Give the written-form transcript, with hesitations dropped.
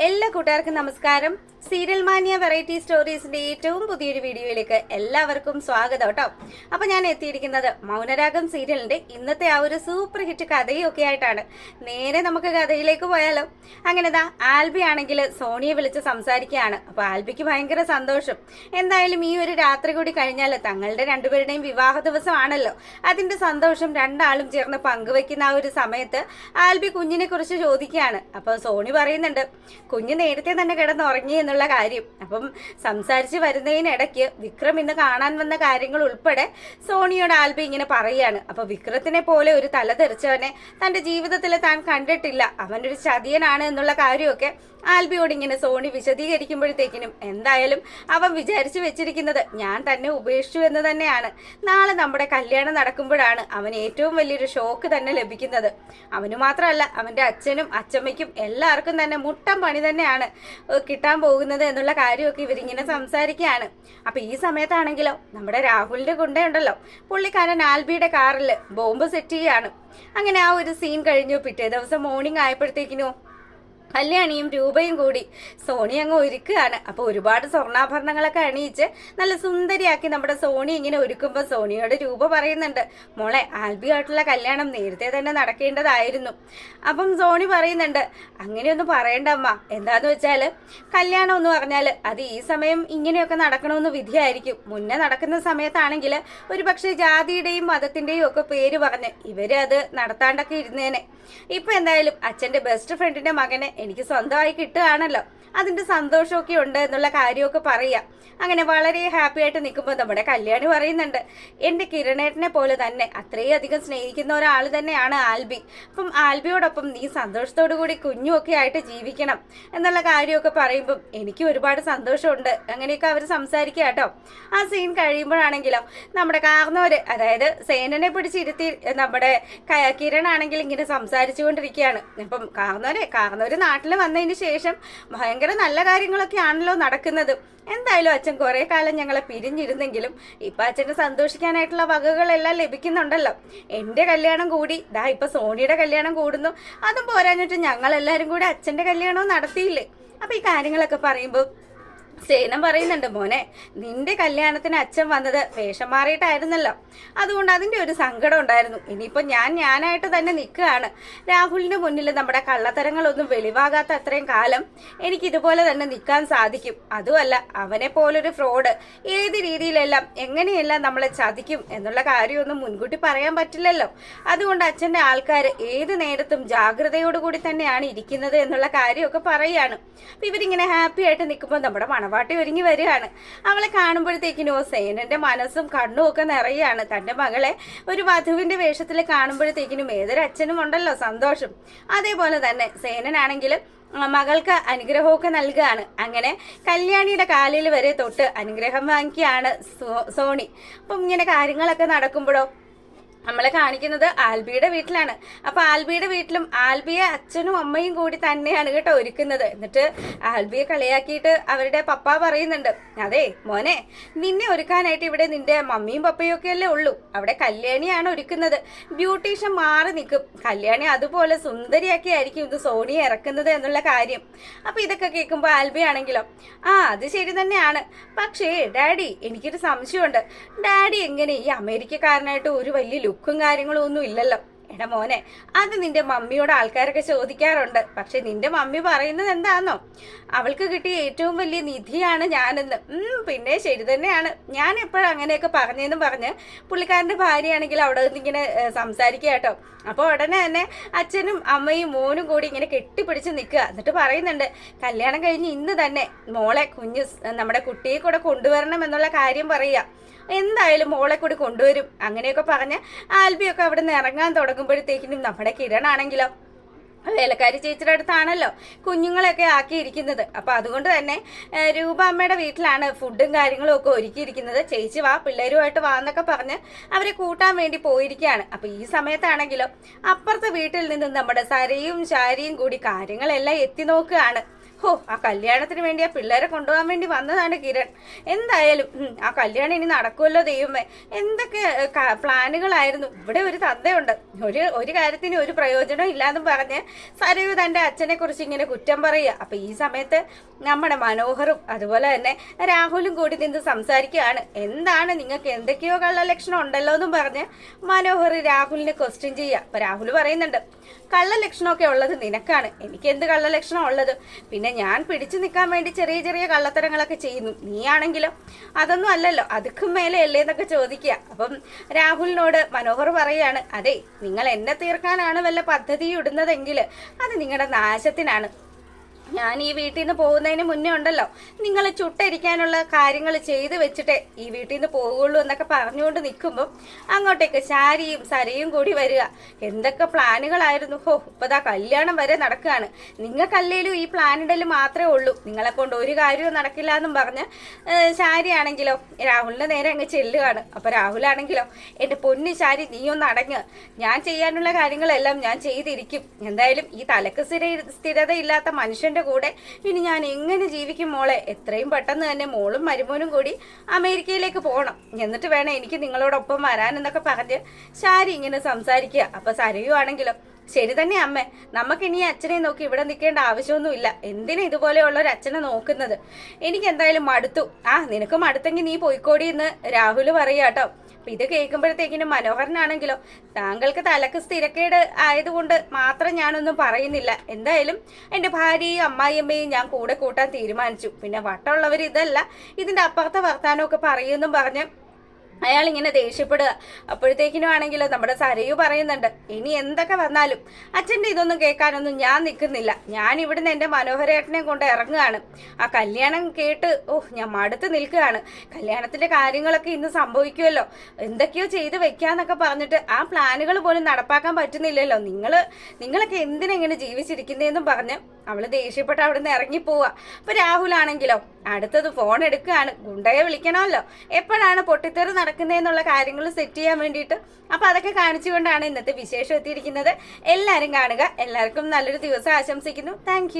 എല്ലാ കൂട്ടുകാർക്കും നമസ്കാരം. സീരിയൽ മാനിയ വെറൈറ്റി സ്റ്റോറീസിന്റെ ഏറ്റവും പുതിയൊരു വീഡിയോയിലേക്ക് എല്ലാവർക്കും സ്വാഗതം കേട്ടോ. അപ്പൊ ഞാൻ എത്തിയിരിക്കുന്നത് മൗനരാഗം സീരിയലിന്റെ ഇന്നത്തെ ആ ഒരു സൂപ്പർ ഹിറ്റ് കഥയും ഒക്കെ ആയിട്ടാണ്. നേരെ നമുക്ക് കഥയിലേക്ക് പോയാലോ. അങ്ങനെതാ ആൽബി ആണെങ്കിൽ സോണിയെ വിളിച്ച് സംസാരിക്കുകയാണ്. അപ്പൊ ആൽബിക്ക് ഭയങ്കര സന്തോഷം. എന്തായാലും ഈ ഒരു രാത്രി കൂടി കഴിഞ്ഞാൽ തങ്ങളുടെ രണ്ടുപേരുടെയും വിവാഹ ദിവസമാണല്ലോ. അതിന്റെ സന്തോഷം രണ്ടാളും ചേർന്ന് പങ്കുവെക്കുന്ന ആ ഒരു സമയത്ത് ആൽബി കുഞ്ഞിനെ കുറിച്ച് ചോദിക്കുകയാണ്. അപ്പൊ സോണി പറയുന്നുണ്ട്, കുഞ്ഞ് നേരത്തെ തന്നെ കിടന്നുറങ്ങി എന്നുള്ള കാര്യം. അപ്പം സംസാരിച്ച് വരുന്നതിനിടയ്ക്ക് വിക്രം ഇന്ന് കാണാൻ വന്ന കാര്യങ്ങൾ ഉൾപ്പെടെ സോണിയോട് ആൽബി ഇങ്ങനെ പറയുകയാണ്. അപ്പൊ വിക്രത്തിനെ പോലെ ഒരു തല തെറിച്ചവനെ തന്റെ ജീവിതത്തിൽ താൻ കണ്ടിട്ടില്ല, അവനൊരു ചതിയനാണ് എന്നുള്ള കാര്യമൊക്കെ ആൽബിയോട് ഇങ്ങനെ സോണി വിശദീകരിക്കുമ്പോഴത്തേക്കിനും എന്തായാലും അവൻ വിചാരിച്ചു വെച്ചിരിക്കുന്നത് ഞാൻ തന്നെ ഉപേക്ഷിച്ചു എന്ന് തന്നെയാണ്. നാളെ നമ്മുടെ കല്യാണം നടക്കുമ്പോഴാണ് അവൻ ഏറ്റവും വലിയൊരു ഷോക്ക് തന്നെ ലഭിക്കുന്നത്. അവന് മാത്രമല്ല, അവന്റെ അച്ഛനും അച്ഛമ്മയ്ക്കും എല്ലാവർക്കും തന്നെ മുട്ടം പണി തന്നെയാണ് കിട്ടാൻ പോകുന്നത് എന്നുള്ള കാര്യമൊക്കെ ഇവരിങ്ങനെ സംസാരിക്കുകയാണ്. അപ്പൊ ഈ സമയത്താണെങ്കിലോ നമ്മുടെ രാഹുലിന്റെ ഗുണ്ടയുണ്ടല്ലോ, പുള്ളിക്കാരൻ ആൽബിയുടെ കാറിൽ ബോംബ് സെറ്റ് ചെയ്യാണ്. അങ്ങനെ ആ ഒരു സീൻ കഴിഞ്ഞു. പിറ്റേ ദിവസം മോർണിംഗ് ആയപ്പോഴത്തേക്കിനോ കല്യാണിയും രൂപയും കൂടി സോണി അങ്ങ് ഒരുക്കുകയാണ്. അപ്പൊ ഒരുപാട് സ്വർണ്ണാഭരണങ്ങളൊക്കെ അണിയിച്ച് നല്ല സുന്ദരിയാക്കി നമ്മുടെ സോണി ഇങ്ങനെ ഒരുക്കുമ്പോൾ സോണിയോട് രൂപ പറയുന്നുണ്ട്, മോളെ ആൽബിയായിട്ടുള്ള കല്യാണം നേരത്തെ തന്നെ നടക്കേണ്ടതായിരുന്നു. അപ്പം സോണി പറയുന്നുണ്ട്, അങ്ങനെയൊന്നും പറയണ്ട അമ്മ. എന്താന്ന് വെച്ചാല് കല്യാണം എന്ന് പറഞ്ഞാല് അത് ഈ സമയം ഇങ്ങനെയൊക്കെ നടക്കണമെന്ന് വിധിയായിരിക്കും. മുന്നേ നടക്കുന്ന സമയത്താണെങ്കിൽ ഒരു പക്ഷേ ജാതിയുടെയും മതത്തിന്റെയും ഒക്കെ പേര് പറഞ്ഞ് ഇവര് അത് നടത്താണ്ടൊക്കെ ഇരുന്നേനെ. ഇപ്പൊ എന്തായാലും അച്ഛന്റെ ബെസ്റ്റ് ഫ്രണ്ടിന്റെ മകനെ എനിക്ക് സ്വന്തമായി കിട്ടുകയാണല്ലോ, അതിന്റെ സന്തോഷമൊക്കെ ഉണ്ട് എന്നുള്ള കാര്യമൊക്കെ പറയാം. അങ്ങനെ വളരെ ഹാപ്പി ആയിട്ട് നിൽക്കുമ്പോൾ നമ്മുടെ കല്യാണി പറയുന്നുണ്ട്, എന്റെ കിരണേട്ടനെ പോലെ തന്നെ അത്രയധികം സ്നേഹിക്കുന്ന ഒരാൾ തന്നെയാണ് ആൽബി. അപ്പം ആൽബിയോടൊപ്പം നീ സന്തോഷത്തോടു കൂടി കുഞ്ഞുമൊക്കെ ആയിട്ട് ജീവിക്കണം എന്നുള്ള കാര്യമൊക്കെ പറയുമ്പം എനിക്ക് ഒരുപാട് സന്തോഷമുണ്ട്. അങ്ങനെയൊക്കെ അവർ സംസാരിക്കുക കേട്ടോ. ആ സീൻ കഴിയുമ്പോഴാണെങ്കിലോ നമ്മുടെ കാർന്നോര്, അതായത് സേനനെ പിടിച്ചിരുത്തി നമ്മുടെ കിരണാണെങ്കിൽ ഇങ്ങനെ സംസാരിച്ചുകൊണ്ടിരിക്കുകയാണ്. അപ്പം കാർന്നോര് നാട്ടിൽ വന്നതിന് ശേഷം ഭയങ്കര നല്ല കാര്യങ്ങളൊക്കെ ആണല്ലോ നടക്കുന്നത്. എന്തായാലും അച്ഛൻ കുറെ കാലം ഞങ്ങളെ പിരിഞ്ഞിരുന്നെങ്കിലും ഇപ്പൊ അച്ഛന് സന്തോഷിക്കാനായിട്ടുള്ള വകകളെല്ലാം ലഭിക്കുന്നുണ്ടല്ലോ. എന്റെ കല്യാണം കൂടി ദാ ഇപ്പൊ സോണിയുടെ കല്യാണം കൂടുന്നു. അതും പോരാഞ്ഞിട്ട് ഞങ്ങൾ എല്ലാരും കൂടെ അച്ഛന്റെ കല്യാണവും നടത്തിയില്ലേ. അപ്പൊ ഈ കാര്യങ്ങളൊക്കെ പറയുമ്പോൾ സേനം പറയുന്നുണ്ട്, മോനെ നിന്റെ കല്യാണത്തിന് അച്ഛൻ വന്നത് വേഷം മാറിയിട്ടായിരുന്നല്ലോ, അതുകൊണ്ട് അതിന്റെ ഒരു സങ്കടം ഉണ്ടായിരുന്നു. ഇനിയിപ്പോ ഞാനായിട്ട് തന്നെ നിൽക്കുകയാണ്. രാഹുലിന്റെ മുന്നിൽ നമ്മുടെ കള്ളത്തരങ്ങളൊന്നും വെളിവാകാത്ത അത്രയും കാലം എനിക്ക് ഇതുപോലെ തന്നെ നിൽക്കാൻ സാധിക്കും. അതുമല്ല, അവനെ പോലൊരു ഫ്രോഡ് ഏത് രീതിയിലെല്ലാം എങ്ങനെയെല്ലാം നമ്മളെ ചതിക്കും എന്നുള്ള കാര്യമൊന്നും മുൻകൂട്ടി പറയാൻ പറ്റില്ലല്ലോ. അതുകൊണ്ട് അച്ഛന്റെ ആൾക്കാർ ഏത് നേരത്തും ജാഗ്രതയോടുകൂടി തന്നെയാണ് ഇരിക്കുന്നത് എന്നുള്ള കാര്യമൊക്കെ പറയുകയാണ്. അപ്പൊ ഇവരിങ്ങനെ ഹാപ്പി ആയിട്ട് നിൽക്കുമ്പോൾ നമ്മുടെ മണവാട്ടി ഒരുങ്ങി വരികയാണ്. അവളെ കാണുമ്പോഴത്തേക്കിനോ സേനന്റെ മനസ്സും കണ്ണും ഒക്കെ നിറയുകയാണ്. തന്റെ മകളെ ഒരു വധുവിന്റെ വേഷത്തിൽ കാണുമ്പോഴത്തേക്കിനും ഏതൊരു അച്ഛനും ഉണ്ടല്ലോ സന്തോഷം. അതേപോലെ തന്നെ സേനനാണെങ്കിൽ മകൾക്ക് അനുഗ്രഹമൊക്കെ നൽകുകയാണ്. അങ്ങനെ കല്യാണിയുടെ കാലിൽ വരെ തൊട്ട് അനുഗ്രഹം വാങ്ങിക്കുകയാണ് സോണി. അപ്പം ഇങ്ങനെ കാര്യങ്ങളൊക്കെ നടക്കുമ്പോഴോ നമ്മളെ കാണിക്കുന്നത് ആൽബിയുടെ വീട്ടിലാണ്. അപ്പൊ ആൽബിയുടെ വീട്ടിലും ആൽബിയെ അച്ഛനും അമ്മയും കൂടി തന്നെയാണ് കേട്ടോ ഒരുക്കുന്നത്. എന്നിട്ട് ആൽബിയെ കളിയാക്കിയിട്ട് അവരുടെ പപ്പ പറയുന്നുണ്ട്, അതെ മോനെ, നിന്നെ ഒരുക്കാനായിട്ട് ഇവിടെ നിന്റെ മമ്മിയും പപ്പയും ഒക്കെ അല്ലേ ഉള്ളൂ, അവിടെ കല്യാണിയാണ് ഒരുക്കുന്നത്. ബ്യൂട്ടീഷ്യൻ മാറി നിൽക്കും, കല്യാണി അതുപോലെ സുന്ദരിയാക്കി ആയിരിക്കും ഇത് സോണിയെ ഇറക്കുന്നത് എന്നുള്ള കാര്യം. അപ്പൊ ഇതൊക്കെ കേൾക്കുമ്പോൾ ആൽബി ആണെങ്കിലോ, അത് ശരി തന്നെയാണ്, പക്ഷേ ഡാഡി എനിക്കൊരു സംശയമുണ്ട്, ഡാഡി എങ്ങനെ ഈ അമേരിക്കക്കാരനായിട്ട് ഒരു വലിയ ലുക്കും കാര്യങ്ങളും ഒന്നും ഇല്ലല്ലോ. എടാ മോനെ, അത് നിന്റെ മമ്മിയോട് ആൾക്കാരൊക്കെ ചോദിക്കാറുണ്ട്. പക്ഷെ നിന്റെ മമ്മി പറയുന്നത് എന്താന്നോ, അവൾക്ക് കിട്ടിയ ഏറ്റവും വലിയ നിധിയാണ് ഞാനെന്ന്. പിന്നെ ശരി തന്നെയാണ്, ഞാൻ എപ്പോഴും അങ്ങനെയൊക്കെ പറഞ്ഞെന്ന് പറഞ്ഞ് പുള്ളിക്കാരന്റെ ഭാര്യയാണെങ്കിൽ അവിടെ നിന്ന് ഇങ്ങനെ സംസാരിക്കുക കേട്ടോ. അപ്പോൾ ഉടനെ തന്നെ അച്ഛനും അമ്മയും മോനും കൂടി ഇങ്ങനെ കെട്ടിപ്പിടിച്ച് നിൽക്കുക. എന്നിട്ട് പറയുന്നുണ്ട്, കല്യാണം കഴിഞ്ഞ് ഇന്ന് തന്നെ മോളെ നമ്മുടെ കുട്ടിയെ കൂടെ കൊണ്ടുവരണം എന്നുള്ള കാര്യം പറയുക. എന്തായാലും മോളെ കൂടി കൊണ്ടുവരും അങ്ങനെയൊക്കെ പറഞ്ഞ് ആൽബിയൊക്കെ അവിടെ നിന്ന് ഇറങ്ങാൻ തുടങ്ങുമ്പോഴത്തേക്കിനും നമ്മുടെ കിരണാണെങ്കിലോ വേലക്കാരി ചേച്ചിയുടെ അടുത്താണല്ലോ കുഞ്ഞുങ്ങളെയൊക്കെ ആക്കിയിരിക്കുന്നത്. അപ്പൊ അതുകൊണ്ട് തന്നെ രൂപ അമ്മയുടെ വീട്ടിലാണ് ഫുഡും കാര്യങ്ങളും ഒക്കെ ഒരുക്കിയിരിക്കുന്നത്. ചേച്ചി വാ, പിള്ളേരുമായിട്ട് വാ എന്നൊക്കെ പറഞ്ഞ് അവരെ കൂട്ടാൻ വേണ്ടി പോയിരിക്കുകയാണ്. അപ്പൊ ഈ സമയത്താണെങ്കിലോ അപ്പുറത്തെ വീട്ടിൽ നിന്ന് നമ്മുടെ സരയും ശാരിയും കൂടി കാര്യങ്ങളെല്ലാം എത്തി നോക്കുകയാണ്. ഹോ, ആ കല്യാണത്തിന് വേണ്ടി ആ പിള്ളേരെ കൊണ്ടുപോകാൻ വേണ്ടി വന്നതാണ് കിരൺ. എന്തായാലും ആ കല്യാണം ഇനി നടക്കുമല്ലോ ദൈവമേ. എന്തൊക്കെ പ്ലാനുകളായിരുന്നു. ഇവിടെ ഒരു തന്തയുണ്ട്, ഒരു കാര്യത്തിന് ഒരു പ്രയോജനം ഇല്ലാന്നും പറഞ്ഞ് സരയു തൻ്റെ അച്ഛനെ കുറിച്ച് ഇങ്ങനെ കുറ്റം പറയുക. അപ്പൊ ഈ സമയത്ത് നമ്മുടെ മനോഹറും അതുപോലെ തന്നെ രാഹുലും കൂടി നിന്ന് സംസാരിക്കുകയാണ്. എന്താണ് നിങ്ങൾക്ക് എന്തൊക്കെയോ കള്ളലക്ഷണം ഉണ്ടല്ലോ എന്നും പറഞ്ഞ് മനോഹർ രാഹുലിനെ ക്വസ്റ്റ്യൻ ചെയ്യുക. അപ്പൊ രാഹുൽ പറയുന്നുണ്ട്, കള്ളലക്ഷണമൊക്കെ ഉള്ളത് നിനക്കാണ്, എനിക്ക് എന്ത് കള്ളലക്ഷണം ഉള്ളത്? പിന്നെ ഞാൻ പിടിച്ചു നിൽക്കാൻ വേണ്ടി ചെറിയ ചെറിയ കള്ളത്തരങ്ങളൊക്കെ ചെയ്യുന്നു, നീയാണെങ്കിലോ അതൊന്നും അല്ലല്ലോ, അതുക്കും മേലെ അല്ലേ എന്നൊക്കെ ചോദിക്കുക. അപ്പം രാഹുലിനോട് മനോഹർ പറയാണ്, അതെ, നിങ്ങൾ എന്നെ തീർക്കാനാണ് വല്ല പദ്ധതി ഇടുന്നതെങ്കിൽ അത് നിങ്ങളുടെ നാശത്തിനാണ്. ഞാൻ ഈ വീട്ടിൽ നിന്ന് പോകുന്നതിന് മുന്നേ ഉണ്ടല്ലോ, നിങ്ങൾ ചുട്ടരിക്കാനുള്ള കാര്യങ്ങൾ ചെയ്തു വെച്ചിട്ടേ ഈ വീട്ടിൽ നിന്ന് പോകുള്ളൂ എന്നൊക്കെ പറഞ്ഞുകൊണ്ട് നിൽക്കുമ്പോൾ അങ്ങോട്ടേക്ക് ശാരിയും സരയും കൂടി വരിക. എന്തൊക്കെ പ്ലാനുകളായിരുന്നു. ഹോ, ഇപ്പതാ കല്യാണം വരെ നടക്കുകയാണ്. നിങ്ങൾക്കല്ലേലും ഈ പ്ലാനിടൽ മാത്രമേ ഉള്ളൂ, നിങ്ങളെ കൊണ്ട് ഒരു കാര്യവും നടക്കില്ല എന്നും പറഞ്ഞ് ശാരി ആണെങ്കിലോ രാഹുലിന്റെ നേരെ അങ്ങ് ചെല്ലുകയാണ്. അപ്പൊ രാഹുലാണെങ്കിലോ, എന്റെ പൊന്നു ശാരി, നീ ഒന്ന് അടങ്ങ്, ഞാൻ ചെയ്യാനുള്ള കാര്യങ്ങളെല്ലാം ഞാൻ ചെയ്തിരിക്കും. എന്തായാലും ഈ തലക്ക് സ്ഥിരതയില്ലാത്ത മനുഷ്യന്റെ കൂടെ ഇനി ഞാൻ എങ്ങനെ ജീവിക്കും മോളെ? എത്രയും പെട്ടെന്ന് തന്നെ മോളും മരുമോനും കൂടി അമേരിക്കയിലേക്ക് പോകണം, എന്നിട്ട് വേണം എനിക്ക് നിങ്ങളോടൊപ്പം വരാൻ എന്നൊക്കെ പറഞ്ഞ് ശാരി ഇങ്ങനെ സംസാരിക്കുക. അപ്പൊ സരയു ആണെങ്കിലോ, ശരി തന്നെ അമ്മേ, നമുക്കിനി അച്ഛനെ നോക്കി ഇവിടെ നിൽക്കേണ്ട ആവശ്യമൊന്നുമില്ല, എന്തിനാ ഇതുപോലെയുള്ള ഒരു അച്ഛനെ നോക്കുന്നത്? എനിക്ക് എന്തായാലും മടുത്തു. നിനക്ക് മടുത്തെങ്കിൽ നീ പോയിക്കോടി എന്ന് രാഹുല് പറയുക കേട്ടോ. അപ്പൊ ഇത് കേൾക്കുമ്പോഴത്തേക്കിനും മനോഹരനാണെങ്കിലോ, താങ്കൾക്ക് തലക്ക് സ്ഥിരക്കേട് ആയതുകൊണ്ട് മാത്രം ഞാനൊന്നും പറയുന്നില്ല, എന്തായാലും എൻ്റെ ഭാര്യയും അമ്മായിയമ്മയും ഞാൻ കൂടെ കൂട്ടാൻ തീരുമാനിച്ചു, പിന്നെ വട്ടമുള്ളവർ ഇതല്ല, ഇതിന്റെ അപ്പുറത്തെ വർത്താനമൊക്കെ പറയുമെന്നും പറഞ്ഞ് അയാൾ ഇങ്ങനെ ദേഷ്യപ്പെടുക. അപ്പോഴത്തേക്കിനും ആണെങ്കിലോ നമ്മുടെ സരയു പറയുന്നുണ്ട്, ഇനി എന്തൊക്കെ വന്നാലും അച്ഛൻ്റെ ഇതൊന്നും കേൾക്കാനൊന്നും ഞാൻ നിൽക്കുന്നില്ല, ഞാൻ ഇവിടുന്ന് എൻ്റെ മനോഹരേട്ടനെ കൊണ്ട് ഇറങ്ങുകയാണ്. ആ കല്യാണം കേട്ട് ഞാൻ മടുത്ത് നിൽക്കുകയാണ്. കല്യാണത്തിൻ്റെ കാര്യങ്ങളൊക്കെ ഇന്ന് സംഭവിക്കുമല്ലോ, എന്തൊക്കെയോ ചെയ്ത് വെക്കാന്നൊക്കെ പറഞ്ഞിട്ട് ആ പ്ലാനുകൾ പോലും നടപ്പാക്കാൻ പറ്റുന്നില്ലല്ലോ, നിങ്ങളൊക്കെ എന്തിനെങ്ങനെ ജീവിച്ചിരിക്കുന്നതെന്നും പറഞ്ഞ് അവള് ദേഷ്യപ്പെട്ട് അവിടുന്ന് ഇറങ്ങിപ്പോവുക. അപ്പൊ രാഹുലാണെങ്കിലോ അടുത്തത് ഫോൺ എടുക്കുകയാണ്, ഗുണ്ടയെ വിളിക്കണമല്ലോ, എപ്പോഴാണ് പൊട്ടിത്തെറി നടക്കുന്നതെന്നുള്ള കാര്യങ്ങൾ സെറ്റ് ചെയ്യാൻ വേണ്ടിയിട്ട്. അപ്പൊ അതൊക്കെ കാണിച്ചുകൊണ്ടാണ് ഇന്നത്തെ വിശേഷം എത്തിയിരിക്കുന്നത്. എല്ലാവരും കാണുക. എല്ലാവർക്കും നല്ലൊരു ദിവസം ആശംസിക്കുന്നു. താങ്ക്